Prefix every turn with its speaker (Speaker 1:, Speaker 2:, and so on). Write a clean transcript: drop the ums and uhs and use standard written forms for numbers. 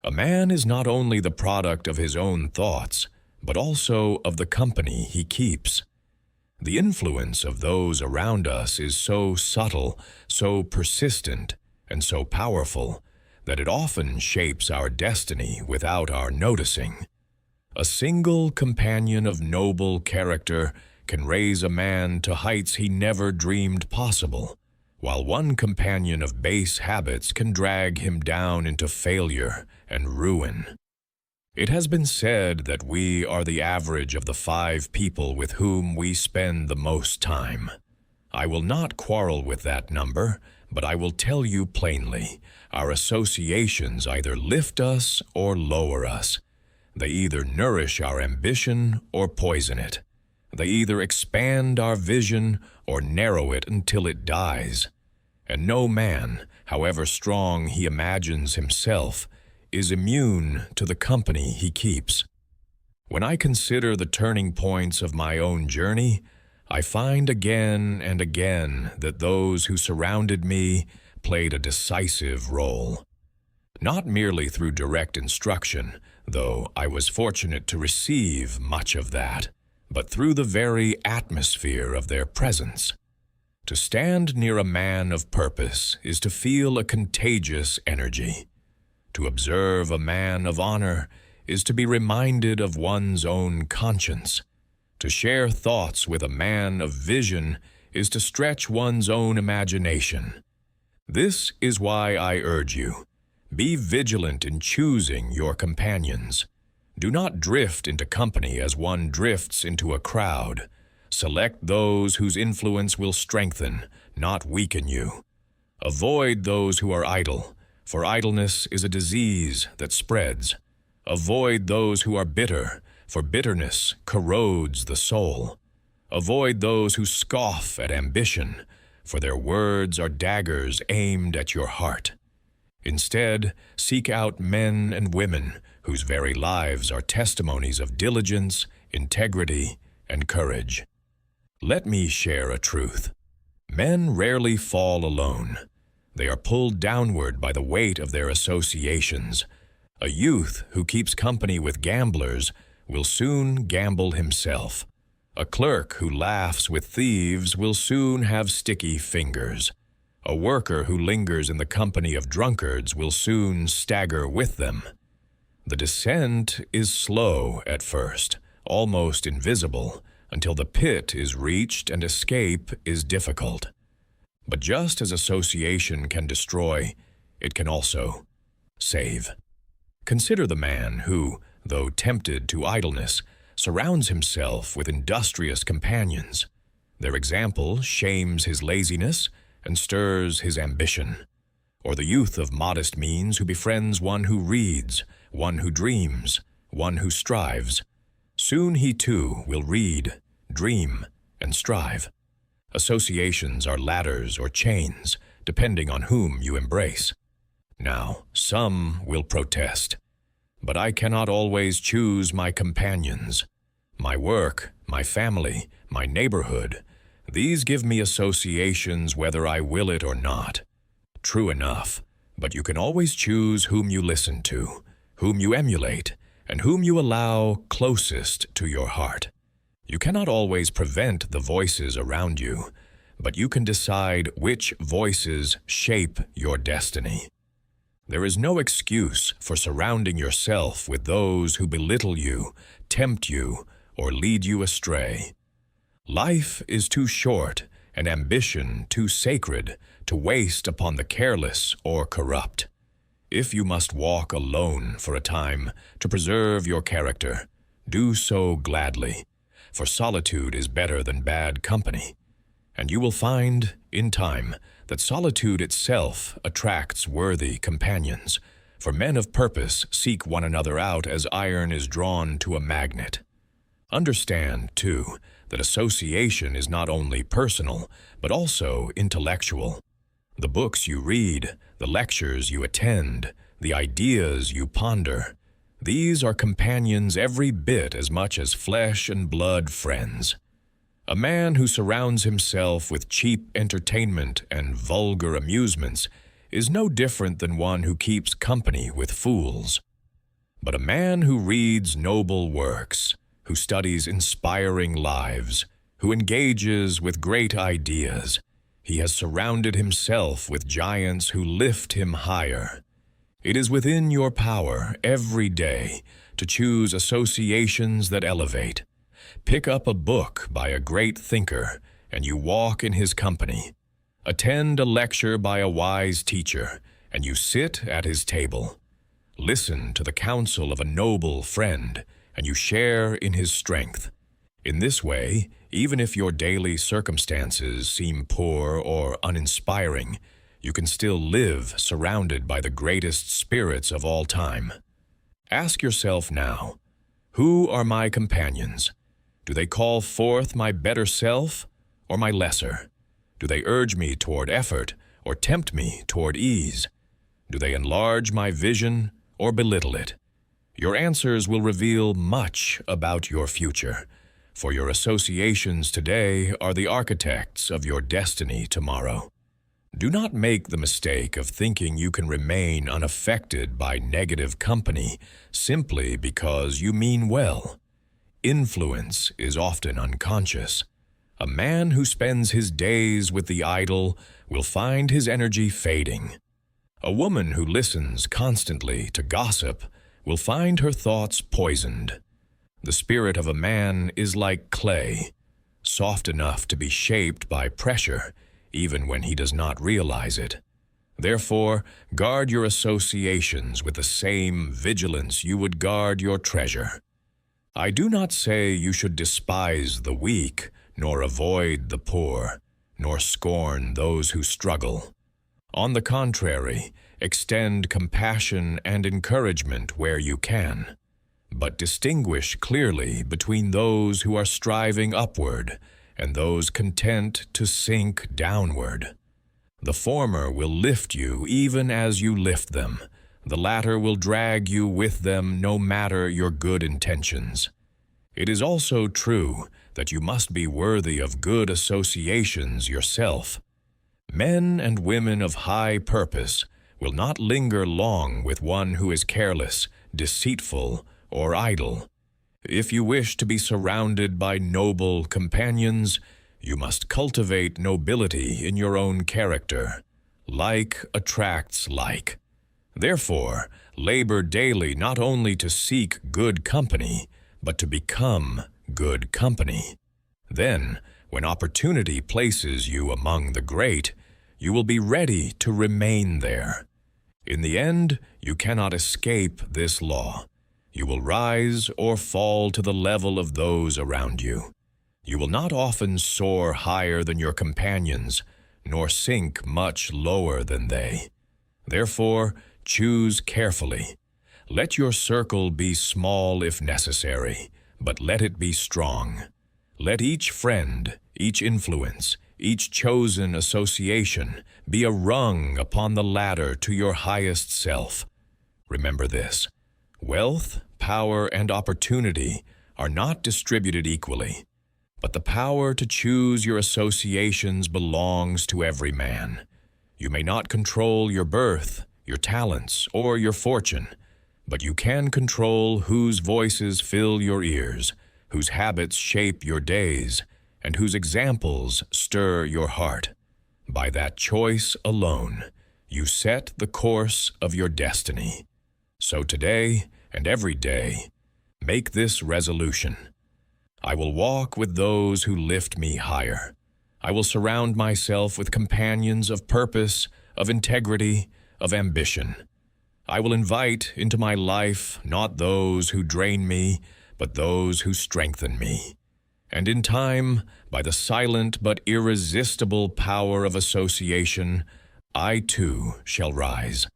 Speaker 1: A man is not only the product of his own thoughts, but also of the company he keeps. The influence of those around us is so subtle, so persistent, and so powerful that it often shapes our destiny without our noticing. A single companion of noble character can raise a man to heights he never dreamed possible, while one companion of base habits can drag him down into failure and ruin. It has been said that we are the average of the 5 people with whom we spend the most time. I will not quarrel with that number, but I will tell you plainly, our associations either lift us or lower us. They either nourish our ambition or poison it. They either expand our vision or narrow it until it dies. And no man, however strong he imagines himself, is immune to the company he keeps. When I consider the turning points of my own journey, I find again and again that those who surrounded me played a decisive role. Not merely through direct instruction, though I was fortunate to receive much of that, but through the very atmosphere of their presence. To stand near a man of purpose is to feel a contagious energy. To observe a man of honor is to be reminded of one's own conscience. To share thoughts with a man of vision is to stretch one's own imagination. This is why I urge you, be vigilant in choosing your companions. Do not drift into company as one drifts into a crowd. Select those whose influence will strengthen, not weaken you. Avoid those who are idle, for idleness is a disease that spreads. Avoid those who are bitter, for bitterness corrodes the soul. Avoid those who scoff at ambition, for their words are daggers aimed at your heart. Instead, seek out men and women whose very lives are testimonies of diligence, integrity, and courage. Let me share a truth. Men rarely fall alone. They are pulled downward by the weight of their associations. A youth who keeps company with gamblers will soon gamble himself. A clerk who laughs with thieves will soon have sticky fingers. A worker who lingers in the company of drunkards will soon stagger with them. The descent is slow at first, almost invisible, until the pit is reached and escape is difficult. But just as association can destroy, it can also save. Consider the man who, though tempted to idleness, surrounds himself with industrious companions. Their example shames his laziness and stirs his ambition. Or the youth of modest means who befriends one who reads, one who dreams, one who strives. Soon he too will read, dream, and strive. Associations are ladders or chains, depending on whom you embrace. Now, some will protest, but I cannot always choose my companions. My work, my family, my neighborhood, these give me associations whether I will it or not. True enough, but you can always choose whom you listen to, whom you emulate, and whom you allow closest to your heart. You cannot always prevent the voices around you, but you can decide which voices shape your destiny. There is no excuse for surrounding yourself with those who belittle you, tempt you, or lead you astray. Life is too short and ambition too sacred to waste upon the careless or corrupt. If you must walk alone for a time to preserve your character, do so gladly, for solitude is better than bad company. And you will find, in time, that solitude itself attracts worthy companions, for men of purpose seek one another out as iron is drawn to a magnet. Understand, too, that association is not only personal, but also intellectual. The books you read, the lectures you attend, the ideas you ponder, these are companions every bit as much as flesh and blood friends. A man who surrounds himself with cheap entertainment and vulgar amusements is no different than one who keeps company with fools. But a man who reads noble works, who studies inspiring lives, who engages with great ideas, he has surrounded himself with giants who lift him higher. It is within your power every day to choose associations that elevate. Pick up a book by a great thinker, and you walk in his company. Attend a lecture by a wise teacher, and you sit at his table. Listen to the counsel of a noble friend, and you share in his strength. In this way, even if your daily circumstances seem poor or uninspiring, you can still live surrounded by the greatest spirits of all time. Ask yourself now, who are my companions? Do they call forth my better self or my lesser? Do they urge me toward effort or tempt me toward ease? Do they enlarge my vision or belittle it? Your answers will reveal much about your future, for your associations today are the architects of your destiny tomorrow. Do not make the mistake of thinking you can remain unaffected by negative company simply because you mean well. Influence is often unconscious. A man who spends his days with the idle will find his energy fading. A woman who listens constantly to gossip will find her thoughts poisoned. The spirit of a man is like clay, soft enough to be shaped by pressure, even when he does not realize it. Therefore, guard your associations with the same vigilance you would guard your treasure. I do not say you should despise the weak, nor avoid the poor, nor scorn those who struggle. On the contrary, extend compassion and encouragement where you can, but distinguish clearly between those who are striving upward and those content to sink downward. The former will lift you even as you lift them. The latter will drag you with them no matter your good intentions. It is also true that you must be worthy of good associations yourself. Men and women of high purpose will not linger long with one who is careless, deceitful, or idle. If you wish to be surrounded by noble companions, you must cultivate nobility in your own character. Like attracts like. Therefore, labor daily not only to seek good company, but to become good company. Then, when opportunity places you among the great, you will be ready to remain there. In the end, you cannot escape this law. You will rise or fall to the level of those around you. You will not often soar higher than your companions, nor sink much lower than they. Therefore, choose carefully. Let your circle be small if necessary, but let it be strong. Let each friend, each influence, each chosen association be a rung upon the ladder to your highest self. Remember this: wealth, power, and opportunity are not distributed equally, but the power to choose your associations belongs to every man. You may not control your birth, your talents, or your fortune, but you can control whose voices fill your ears, whose habits shape your days, and whose examples stir your heart. By that choice alone, you set the course of your destiny. So today and every day, make this resolution: I will walk with those who lift me higher. I will surround myself with companions of purpose, of integrity, of ambition. I will invite into my life not those who drain me, but those who strengthen me. And in time, by the silent but irresistible power of association, I too shall rise.